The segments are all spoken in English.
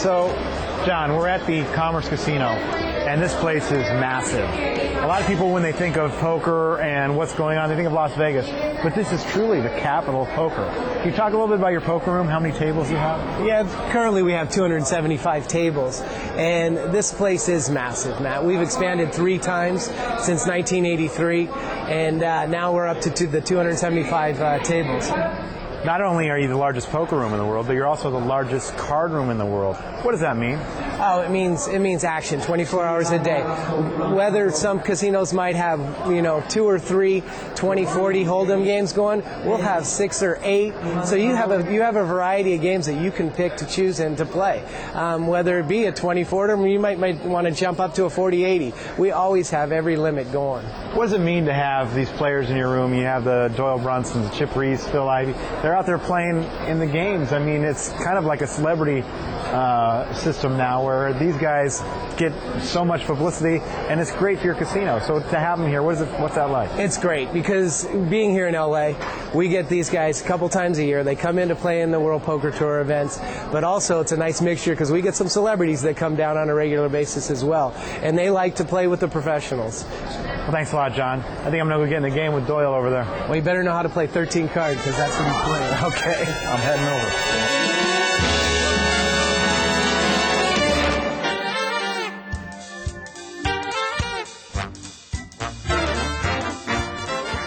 So, John, we're at the Commerce Casino, and this place is massive. A lot of people, when they think of poker and what's going on, they think of Las Vegas, but this is truly the capital of poker. Can you talk a little bit about your poker room, how many tables you have? Yeah, currently we have 275 tables, and this place is massive, Matt. We've expanded 3 times since 1983, and now we're up to the 275 tables. Not only are you the largest poker room in the world, but you're also the largest card room in the world. What does that mean? Oh, it means action, 24 hours a day. Whether some casinos might have, 2 or 3 20-40 hold'em games going, we'll have 6 or 8. So you have a variety of games that you can pick to choose and to play. Whether it be a 20-40, you might want to jump up to a 40-80. We always have every limit going. What does it mean to have these players in your room? You have the Doyle Brunsons, Chip Reese, Phil Ivey. They're out there playing in the games. I mean, it's kind of like a celebrity system now where these guys get so much publicity, and it's great for your casino. So to have them here, what's that like? It's great because being here in LA, we get these guys a couple times a year. They come in to play in the World Poker Tour events, but also it's a nice mixture because we get some celebrities that come down on a regular basis as well, and they like to play with the professionals. Well, thanks a lot, John. I think I'm going to go get in the game with Doyle over there. Well, you better know how to play 13 cards because that's what he's playing. Okay, I'm heading over.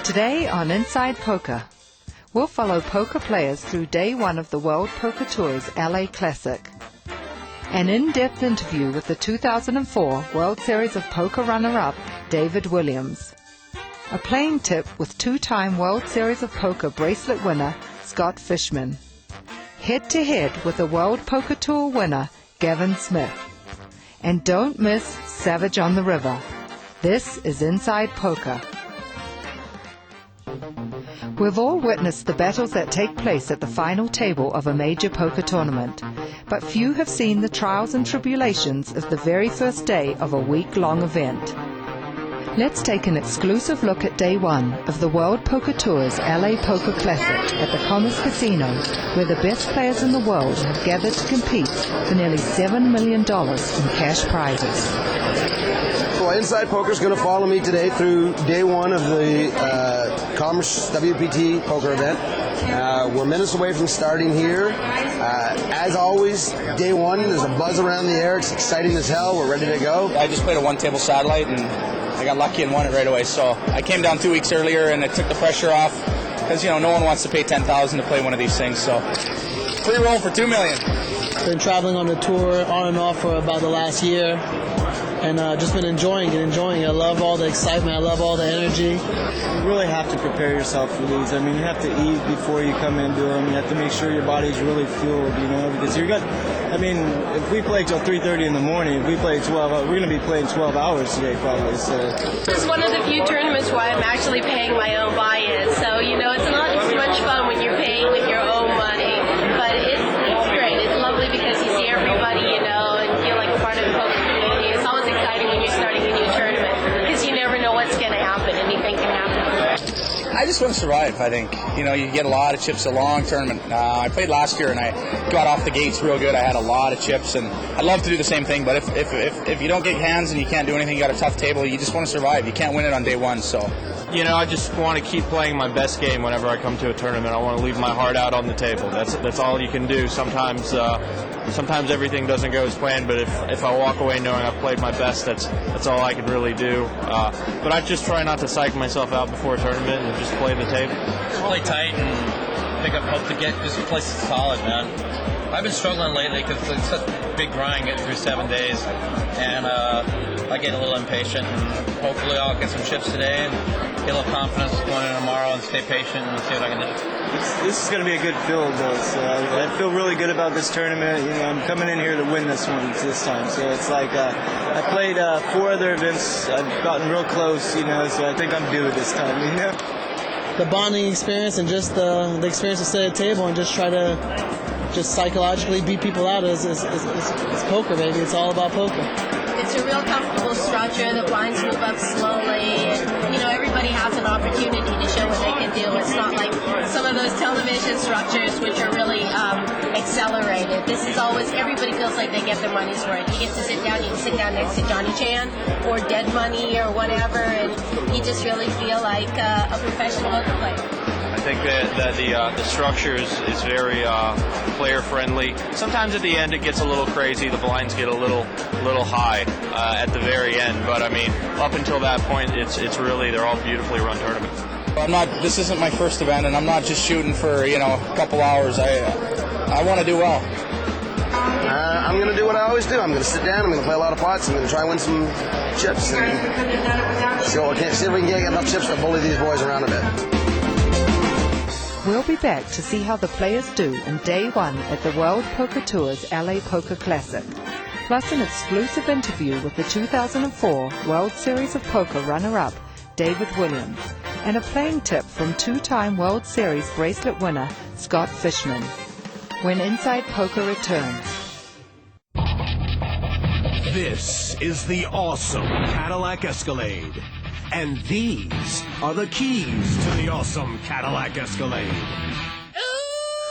Today on Inside Poker, we'll follow poker players through day 1 of the World Poker Tour's LA Classic. An in-depth interview with the 2004 World Series of Poker runner-up, David Williams. A playing tip with 2-time World Series of Poker bracelet winner, Scott Fischman. Head-to-head with the World Poker Tour winner, Gavin Smith. And don't miss Savage on the River. This is Inside Poker. We've all witnessed the battles that take place at the final table of a major poker tournament, but few have seen the trials and tribulations of the very first day of a week-long event. Let's take an exclusive look at day 1 of the World Poker Tour's LA Poker Classic at the Commerce Casino, where the best players in the world have gathered to compete for nearly $7 million in cash prizes. Well, Inside Poker is going to follow me today through day 1 of the Commerce WPT Poker event. We're minutes away from starting here. As always, day 1, there's a buzz around the air. It's exciting as hell. We're ready to go. I just played a 1-table satellite, and I got lucky and won it right away. So I came down 2 weeks earlier, and it took the pressure off because, no one wants to pay $10,000 to play one of these things. So free roll for $2 million. Been traveling on the tour on and off for about the last year. And just been enjoying it. I love all the excitement. I love all the energy. You really have to prepare yourself for these. I mean, you have to eat before you come into them. You have to make sure your body's really fueled, because if we play till 3:30 in the morning, if we play 12 hours, we're going to be playing 12 hours today probably. So this is one of the few tournaments where I'm actually paying my own buy-in. So, it's not as much fun when you're paying with your own money, but it's great. It's lovely because you see everybody, and feel like a part of the poker community. It's always exciting when you're starting a new tournament because you never know what's going to happen. Anything can happen. I just want to survive, I think. You get a lot of chips, a long tournament. I played last year, and I got off the gates real good. I had a lot of chips, and I'd love to do the same thing, but if you don't get hands and you can't do anything, you got a tough table, you just want to survive. You can't win it on day 1, so... I just want to keep playing my best game whenever I come to a tournament. I want to leave my heart out on the table. That's all you can do. Sometimes everything doesn't go as planned, but if I walk away knowing I've played my best, that's all I can really do. But I just try not to psych myself out before a tournament and just play the table. It's really tight, and I think I've hoped to get this place solid, man. I've been struggling lately because it's such a big grind getting through 7 days, and I get a little impatient. And hopefully I'll get some chips today and get a little confidence going in tomorrow and stay patient and see what I can do. This is going to be a good field, though. So I feel really good about this tournament. I'm coming in here to win this one this time. So it's like I played 4 other events. I've gotten real close, so I think I'm due this time. The bonding experience and just the experience to sit at a table and just try to psychologically beat people out is poker, baby. It's all about poker. It's a real comfortable structure. The blinds move up slowly. And, everybody has an an opportunity to show what they can do. It's not like some of those television structures which are really accelerated. This is always, everybody feels like they get their money's worth. You get to sit down, you can sit down next to Johnny Chan or Dead Money or whatever, and you just really feel like a professional poker player. I think that the structure is very player friendly. Sometimes at the end it gets a little crazy. The blinds get a little high at the very end, but I mean up until that point it's really, they're all beautifully run tournaments. This isn't my first event, and I'm not just shooting for a couple hours. I want to do well. I'm going to do what I always do. I'm going to sit down. I'm going to play a lot of pots. I'm going to try and win some chips. And see if we can get enough chips to bully these boys around a bit. We'll be back to see how the players do in day one at the World Poker Tour's LA Poker Classic, plus an exclusive interview with the 2004 World Series of Poker runner-up, David Williams, and a playing tip from two-time World Series bracelet winner, Scott Fischman. When Inside Poker returns. This is the awesome Cadillac Escalade. And these are the keys to the awesome Cadillac Escalade.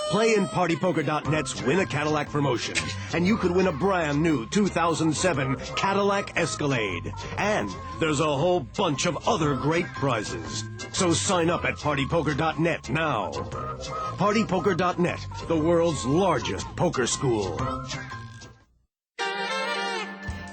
Play in PartyPoker.net's Win a Cadillac promotion, and you could win a brand new 2007 Cadillac Escalade. And there's a whole bunch of other great prizes. So sign up at PartyPoker.net now. PartyPoker.net, the world's largest poker school.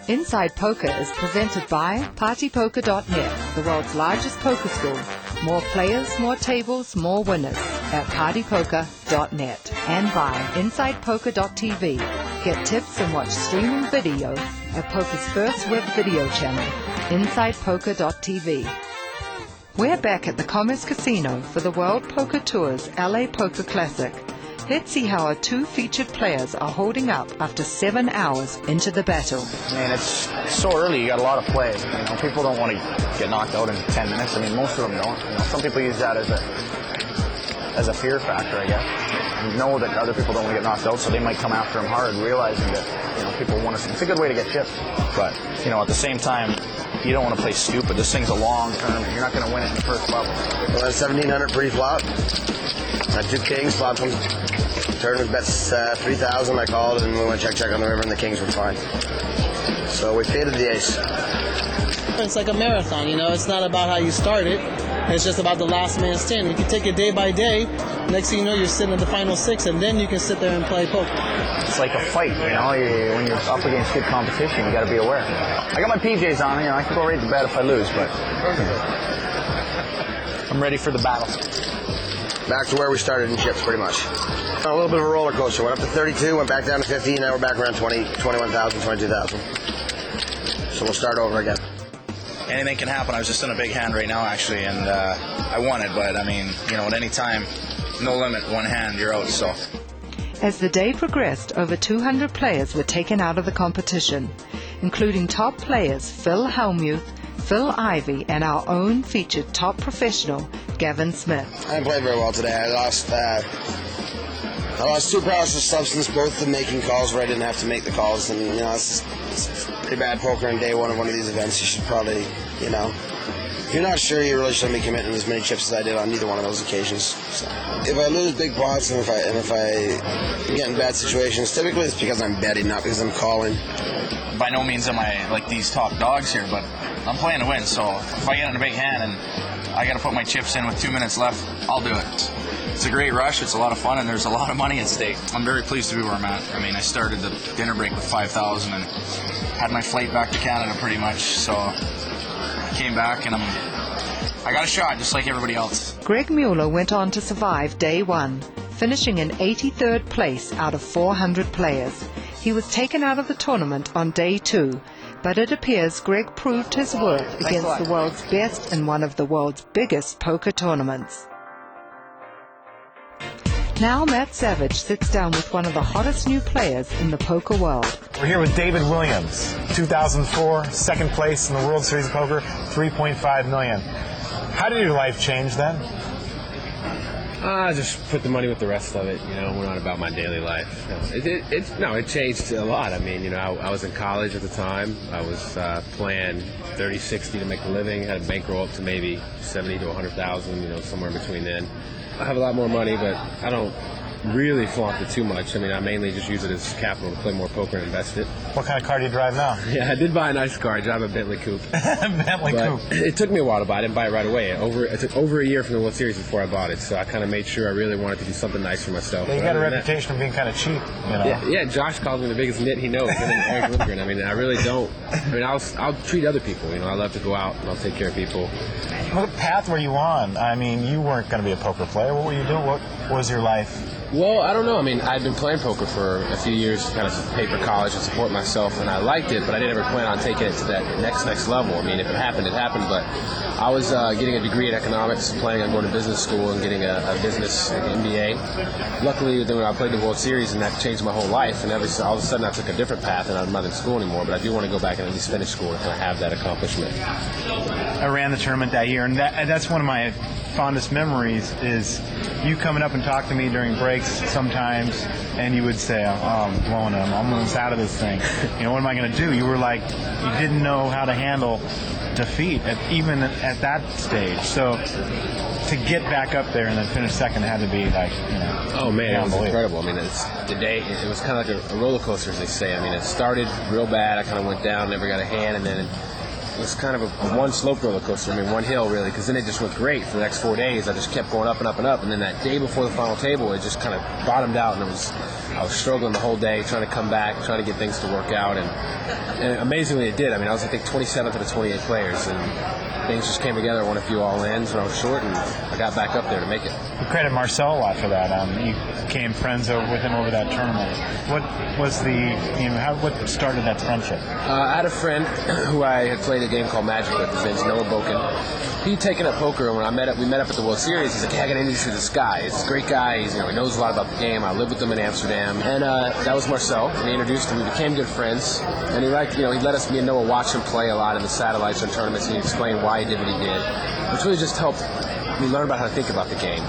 Inside Poker is presented by PartyPoker.net, the world's largest poker school. More players, more tables, more winners at PartyPoker.net. And by InsidePoker.tv. Get tips and watch streaming video at poker's first web video channel, InsidePoker.tv. We're back at the Commerce Casino for the World Poker Tour's LA Poker Classic. Let's see how our two featured players are holding up after 7 hours into the battle. Man, it's so early. You got a lot of play. People don't want to get knocked out in 10 minutes. I mean, most of them don't. Some people use that as a fear factor, I guess. You know that other people don't want to get knocked out, so they might come after them hard, realizing that people want to. It's a good way to get chips, but at the same time, you don't want to play stupid. This thing's a long tournament. You're not going to win it in the first level. Well, that's 1,700 pre-flop. I had 2 kings, flopped them. Tournament bets 3,000. I called and we went check on the river, and the kings were fine. So we faded the ace. It's like a marathon, It's not about how you start it. It's just about the last man standing. You can take it day by day. Next thing you know, you're sitting at the final 6, and then you can sit there and play poker. It's like a fight, when you're up against good competition, you got to be aware. I got my PJs on, I can go right to bed if I lose, but I'm ready for the battle. Back to where we started in chips, pretty much. A little bit of a roller coaster. Went up to 32, went back down to 15, now we're back around 20, 21,000, 22,000. So we'll start over again. Anything can happen. I was just in a big hand right now, actually, and I won it. But, at any time, no limit, one hand, you're out, so. As the day progressed, over 200 players were taken out of the competition, including top players Phil Hellmuth, Phil Ivey, and our own featured top professional, Gavin Smith. I didn't play very well today. I lost 2 powers of substance, both in making calls where I didn't have to make the calls, and it's pretty bad poker on day one of these events. You should probably, if you're not sure, you really shouldn't be committing as many chips as I did on either one of those occasions. So, if I lose big pots and if I get in bad situations, typically it's because I'm betting, not because I'm calling. By no means am I like these top dogs here, but I'm playing to win. So if I get in a big hand and I got to put my chips in with 2 minutes left, I'll do it. It's a great rush. It's a lot of fun, and there's a lot of money at stake. I'm very pleased to be where I'm at. I started the dinner break with 5,000 and had my flight back to Canada pretty much. So I came back, and I got a shot just like everybody else. Greg Mueller went on to survive day one, finishing in 83rd place out of 400 players. He was taken out of the tournament on day 2, but it appears Greg proved his worth against the world's best in one of the world's biggest poker tournaments. Now Matt Savage sits down with one of the hottest new players in the poker world. We're here with David Williams, 2004, second place in the World Series of Poker, $3.5 million. How did your life change then? Just put the money with the rest of it. Went on about my daily life. It changed a lot. I mean, I was in college at the time. I was playing 30-60 to make a living. Had a bankroll up to maybe 70 to 100,000. Somewhere in between then. I have a lot more money, but I don't really flaunt it too much. I mean, I mainly just use it as capital to play more poker and invest it. What kind of car do you drive now? Yeah, I did buy a nice car. I drive a Bentley Coupe. Bentley Coupe. It took me a while to buy it. I didn't buy it right away. It took over a year from the World Series before I bought it, so I kind of made sure I really wanted to do something nice for myself. Yeah, you got a reputation of being kind of cheap, Yeah, Josh calls me the biggest nit he knows. Eric Lindgren. I mean, I really don't. I mean, I'll treat other people. I love to go out and I'll take care of people. What path were you on? I mean, you weren't going to be a poker player. What were you doing? What was your life? Well, I don't know. I mean, I'd been playing poker for a few years to kind of pay for college and support myself, and I liked it, but I didn't ever plan on taking it to that next level. I mean, if it happened, it happened, but I was getting a degree in economics, planning on going to business school and getting a business MBA. Luckily, then when I played the World Series, and that changed my whole life, and all of a sudden I took a different path, and I'm not in school anymore, but I do want to go back and at least finish school and kind of have that accomplishment. I ran the tournament that year, and that's one of my fondest memories is you coming up and talking to me during breaks sometimes, and you would say, "Oh, I'm blowing it. I'm almost out of this thing. What am I going to do?" You were like, you didn't know how to handle defeat, even at that stage. So to get back up there and then finish second had to be like, Oh man, it was incredible. I mean, it was kind of like a roller coaster, as they say. I mean, it started real bad. I kind of went down, never got a hand, and then it was kind of a one slope roller coaster. I mean, one hill really, because then it just went great for the next 4 days. I just kept going up and up and up, and then that day before the final table, it just kind of bottomed out, and I was struggling the whole day, trying to come back, trying to get things to work out, and amazingly it did. I mean, I was I think 27th of the 28 players, and things just came together. I won a few all-ins when I was short, and I got back up there to make it. You credit Marcel a lot for that. You became friends with him over that tournament. What was what started that friendship? I had a friend who I had played a game called Magic with. His name's Noah Boken. He'd taken up poker, and when we met up at the World Series. He's like, "Hey, I got to introduce you to this guy. He's a great guy. He knows a lot about the game. I lived with him in Amsterdam." And that was Marcel, and he introduced him. We became good friends, and he let me and Noah watch him play a lot in the satellites and tournaments, and he explained why he did what he did, which really just helped me learn about how to think about the game.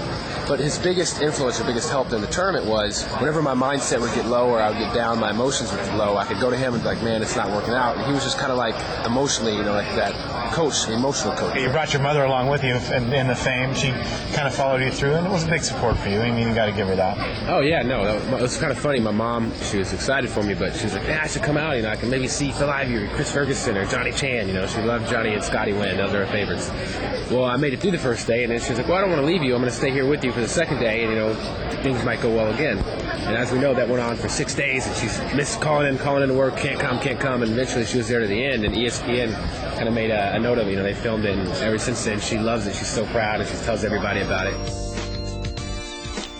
But his biggest influence or biggest help in the tournament was whenever my mindset would get low or I would get down, my emotions would get low, I could go to him and be like, "Man, it's not working out." And he was just kind of like emotionally, like that coach, the emotional coach. You brought your mother along with you in the fame. She kind of followed you through, and it was a big support for you. I mean, you got to give her that. Oh, yeah, no. It was kind of funny. My mom, she was excited for me, but she was like, "Yeah, I should come out. I can maybe see Phil Ivey or Chris Ferguson or Johnny Chan." She loved Johnny and Scotty Nguyen. Those are her favorites. Well, I made it through the first day, and then she was like, "Well, I don't want to leave you. I'm going to stay here with you for the second day, and, things might go well again." And as we know, that went on for 6 days, and she's missed calling in to work, can't come, and eventually she was there to the end, and ESPN kind of made a note of it. They filmed it, and ever since then, she loves it. She's so proud, and she tells everybody about it.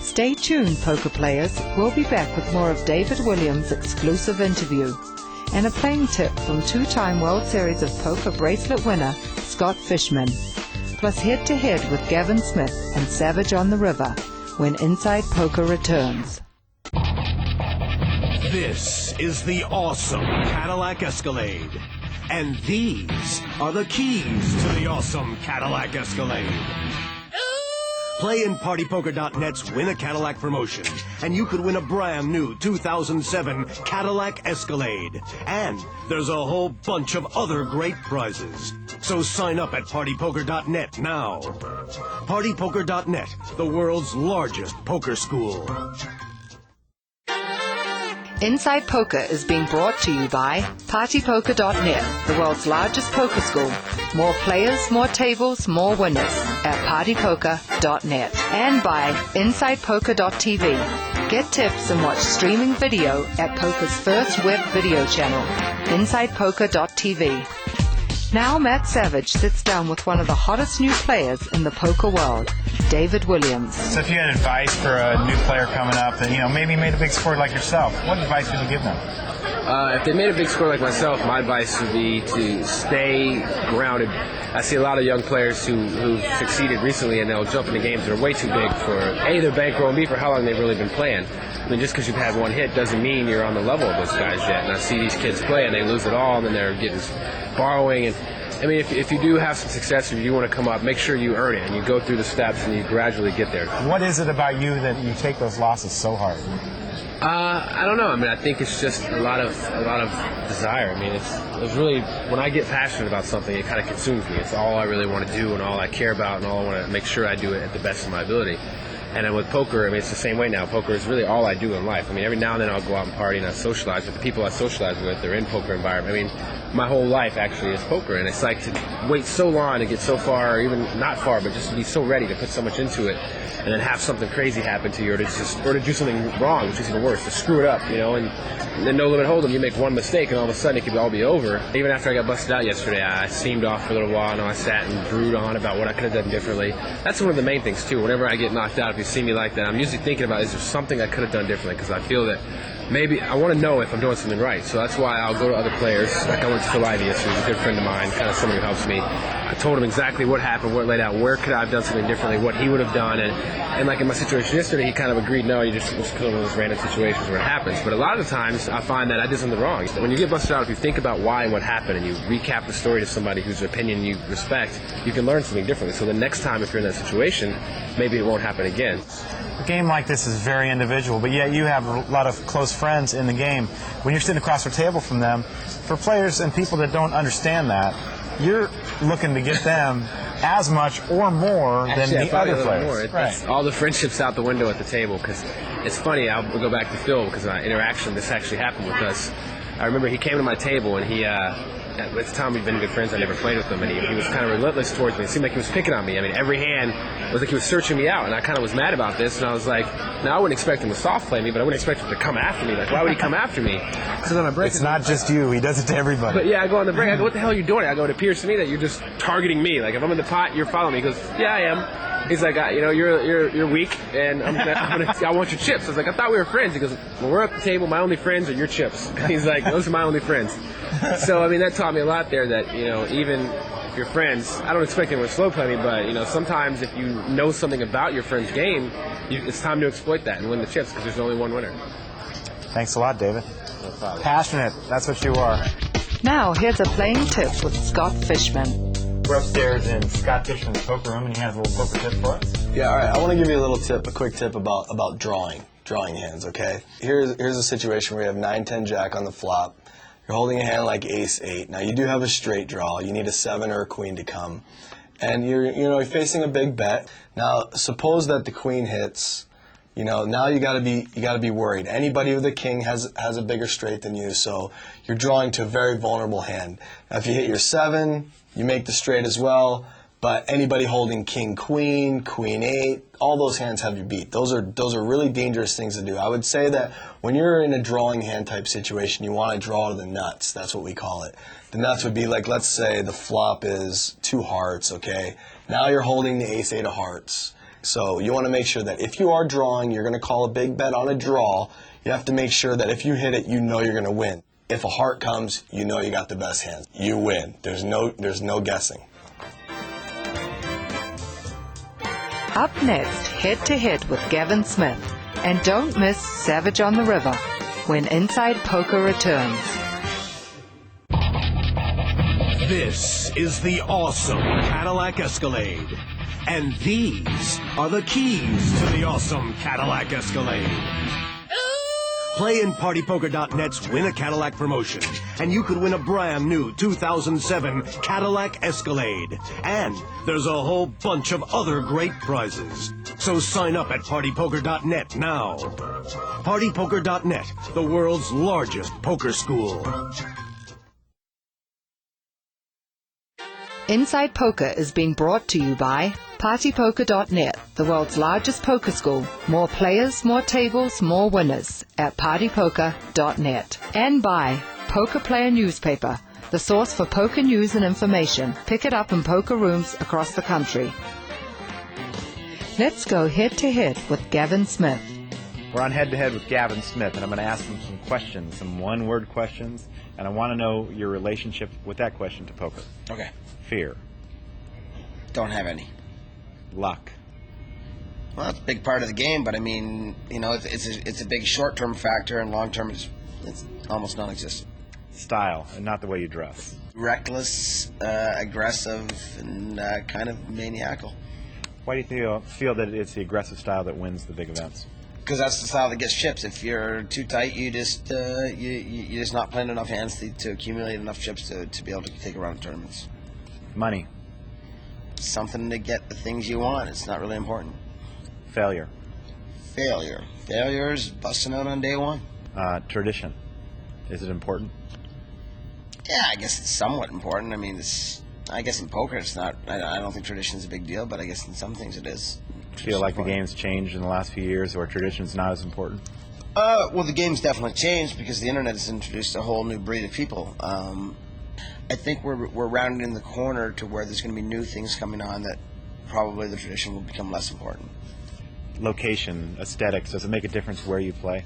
Stay tuned, poker players. We'll be back with more of David Williams' exclusive interview and a playing tip from two-time World Series of Poker bracelet winner Scott Fischman, plus head-to-head with Gavin Smith and Savage on the River when Inside Poker returns. This is the awesome Cadillac Escalade. And these are the keys to the awesome Cadillac Escalade. Play in PartyPoker.net's Win a Cadillac promotion, and you could win a brand new 2007 Cadillac Escalade. And there's a whole bunch of other great prizes. So sign up at PartyPoker.net now. PartyPoker.net, the world's largest poker school. Inside Poker is being brought to you by PartyPoker.net, the world's largest poker school. More players, more tables, more winners at PartyPoker.net. And by InsidePoker.tv. Get tips and watch streaming video at poker's first web video channel, InsidePoker.tv. Now Matt Savage sits down with one of the hottest new players in the poker world, David Williams. So if you had advice for a new player coming up that, maybe made a big score like yourself, what advice would you give them? If they made a big score like myself, my advice would be to stay grounded. I see a lot of young players who've succeeded recently, and they'll jump into games that are way too big for A, their bankroll, and B, for how long they've really been playing. I mean, just because you've had one hit doesn't mean you're on the level of those guys yet. And I see these kids play, and they lose it all, and then they're getting borrowing, and I mean, if you do have some success and you do want to come up, make sure you earn it and you go through the steps and you gradually get there. What is it about you that you take those losses so hard? I don't know. I mean, I think it's just a lot of desire. I mean, it's really, when I get passionate about something, it kind of consumes me. It's all I really want to do and all I care about and all I want to make sure I do it at the best of my ability. And then with poker, I mean, it's the same way now. Poker is really all I do in life. I mean, every now and then I'll go out and party and I socialize with the people I socialize with. They're in poker environment. I mean, my whole life actually is poker, and it's like to wait so long to get so far, or even not far, but just to be so ready to put so much into it, and then have something crazy happen to you, or to do something wrong, which is even worse, to screw it up, you know. And then no limit hold'em, you make one mistake, and all of a sudden it could all be over. Even after I got busted out yesterday, I seemed off for a little while, and I sat and brooded on about what I could have done differently. That's one of the main things too. Whenever I get knocked out, if you see me like that, I'm usually thinking about, is there something I could have done differently? Because I feel that maybe I want to know if I'm doing something right. So that's why I'll go to other players. Like I went to Phil Ivius, who's a good friend of mine, kind of someone who helps me. I told him exactly what happened, what laid out, where could I have done something differently, what he would have done, and like in my situation yesterday, he kind of agreed, no, it's just one of those random situations where it happens. But a lot of the times, I find that I did something wrong. When you get busted out, if you think about why and what happened, and you recap the story to somebody whose opinion you respect, you can learn something differently. So the next time, if you're in that situation, maybe it won't happen again. A game like this is very individual, but yet you have a lot of close friends in the game. When you're sitting across the table from them, for players and people that don't understand that, you're looking to get them as much or more than the other players. Right. All the friendships out the window at the table, because it's funny, I'll go back to Phil, because my interaction, this actually happened with us. I remember he came to my table, and he, at the time we'd been good friends, I never played with him, and he was kind of relentless towards me. It seemed like he was picking on me. I mean, every hand was like he was searching me out, and I kind of was mad about this, and I was like, now I wouldn't expect him to soft play me, but I wouldn't expect him to come after me. Like, why would he come after me? So then I break. It's not just you, he does it to everybody. But yeah, I go on the break, I go, what the hell are you doing? I go, it appears to me that you're just targeting me. Like, if I'm in the pot, you're following me. He goes, yeah, I am. He's like, you know, you're weak, and I want your chips. I was like, I thought we were friends. He goes, well, we're at the table. My only friends are your chips. He's like, those are my only friends. So I mean, that taught me a lot there. That, you know, even if you're friends, I don't expect anyone to slow play me, but you know, sometimes if you know something about your friend's game, it's time to exploit that and win the chips, because there's only one winner. Thanks a lot, David. No problem. Passionate. That's what you are. Now, here's a playing tip with Scott Fischman. We're upstairs in Scott Fischman's poker room, and he has a little poker tip for us. Yeah, all right. I want to give you a little tip, a quick tip about drawing hands, okay? Here's a situation where you have 9-10 jack on the flop. You're holding a hand like ace-8. Now, you do have a straight draw. You need a 7 or a queen to come. And you're facing a big bet. Now, suppose that the queen hits. You know, now you gotta be worried. Anybody with a king has a bigger straight than you, so you're drawing to a very vulnerable hand. Now, if you hit your 7, you make the straight as well. But anybody holding king queen, queen 8, all those hands have you beat. Those are really dangerous things to do. I would say that when you're in a drawing hand type situation, you want to draw to the nuts. That's what we call it. The nuts would be like, let's say the flop is 2 hearts, okay? Now you're holding the ace-8 of hearts. So you want to make sure that if you are drawing, you're going to call a big bet on a draw. You have to make sure that if you hit it, you know you're going to win. If a heart comes, you know you got the best hands. You win. There's no guessing. Up next, head-to-head with Gavin Smith. And don't miss Savage on the River when Inside Poker returns. This is the awesome Cadillac Escalade. And these are the keys to the awesome Cadillac Escalade. Play in PartyPoker.net's Win a Cadillac promotion, and you could win a brand new 2007 Cadillac Escalade. And there's a whole bunch of other great prizes. So sign up at PartyPoker.net now. PartyPoker.net, the world's largest poker school. Inside Poker is being brought to you by PartyPoker.net, the world's largest poker school. More players, more tables, more winners at PartyPoker.net. And by Poker Player Newspaper, the source for poker news and information. Pick it up in poker rooms across the country. Let's go head-to-head with Gavin Smith. We're on head-to-head with Gavin Smith, and I'm going to ask him some questions, some one-word questions, and I want to know your relationship with that question to poker. Okay. Fear. Don't have any. Luck. Well, it's a big part of the game, but I mean, you know, it's a big short-term factor, and long-term it's almost non-existent. style and not the way you dress? Reckless, aggressive, and kind of maniacal. Why do you feel that it's the aggressive style that wins the big events? Because that's the style that gets chips. If you're too tight, you just you're just not playing enough hands to accumulate enough chips to be able to take a run of tournaments. Money. Something to get the things you want. It's not really important. Failure. Failure is busting out on day one. Tradition. Is it important? Yeah, I guess it's somewhat important. I mean, I guess in poker it's not. I don't think tradition is a big deal, but I guess in some things it is. Feel like the game's changed in the last few years, or tradition's not as important? Well, the game's definitely changed because the internet has introduced a whole new breed of people. I think we're rounding the corner to where there's going to be new things coming on that probably the tradition will become less important. Location, aesthetics, does it make a difference where you play?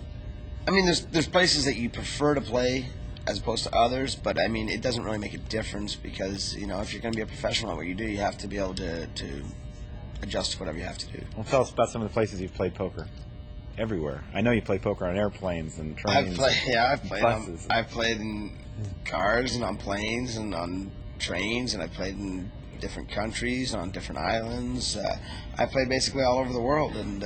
I mean, there's places that you prefer to play as opposed to others, but I mean, it doesn't really make a difference because, you know, if you're going to be a professional at what you do, you have to be able to adjust to whatever you have to do. Well, tell us about some of the places you've played poker. Everywhere. I know you play poker on airplanes and trains. I've played in cars and on planes and on trains, and I've played in different countries, on different islands. I played basically all over the world. And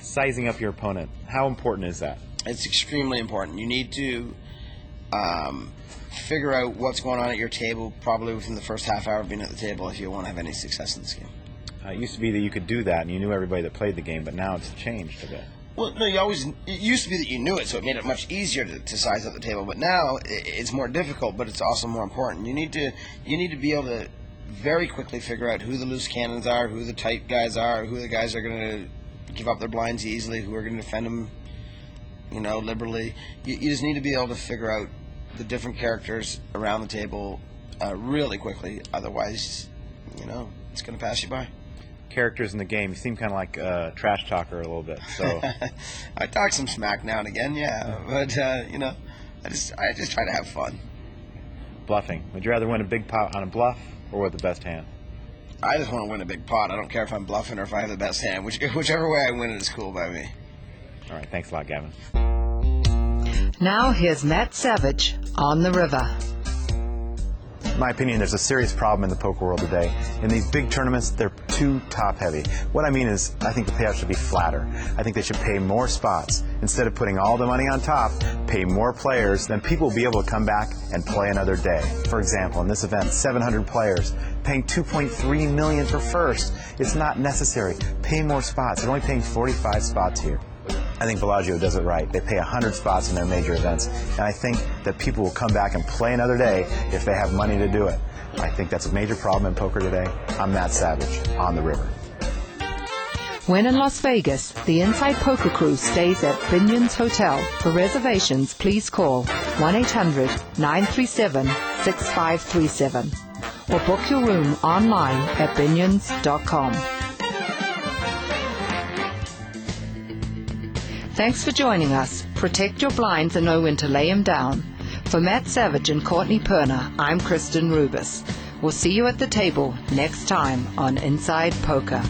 sizing up your opponent, how important is that? It's extremely important. You need to figure out what's going on at your table probably within the first half hour of being at the table if you want to have any success in this game. It used to be that you could do that and you knew everybody that played the game, but now it's changed a bit. Well, no, it used to be that you knew it, so it made it much easier to size up the table. But now it's more difficult, but it's also more important. You need to be able to very quickly figure out who the loose cannons are, who the tight guys are, who the guys are going to give up their blinds easily, who are going to defend them, you know, liberally. You just need to be able to figure out the different characters around the table really quickly. Otherwise, you know, it's going to pass you by. Characters in the game, you seem kind of like a trash talker a little bit. So I talk some smack now and again, yeah. But you know, I just try to have fun. Bluffing. Would you rather win a big pot on a bluff or with the best hand? I just want to win a big pot. I don't care if I'm bluffing or if I have the best hand. Whichever way I win it is cool by me. All right, thanks a lot, Gavin. Now here's Matt Savage on the river. In my opinion, there's a serious problem in the poker world today. In these big tournaments, they're too top-heavy. What I mean is, I think the payout should be flatter. I think they should pay more spots. Instead of putting all the money on top, pay more players, then people will be able to come back and play another day. For example, in this event, 700 players, paying $2.3 million for first. It's not necessary. Pay more spots. They're only paying 45 spots here. I think Bellagio does it right. They pay 100 spots in their major events, and I think that people will come back and play another day if they have money to do it. I think that's a major problem in poker today. I'm Matt Savage, on the river. When in Las Vegas, the Inside Poker crew stays at Binion's Hotel. For reservations, please call 1-800-937-6537 or book your room online at binions.com. Thanks for joining us. Protect your blinds and know when to lay them down. For Matt Savage and Courtney Perner, I'm Kristen Rubis. We'll see you at the table next time on Inside Poker.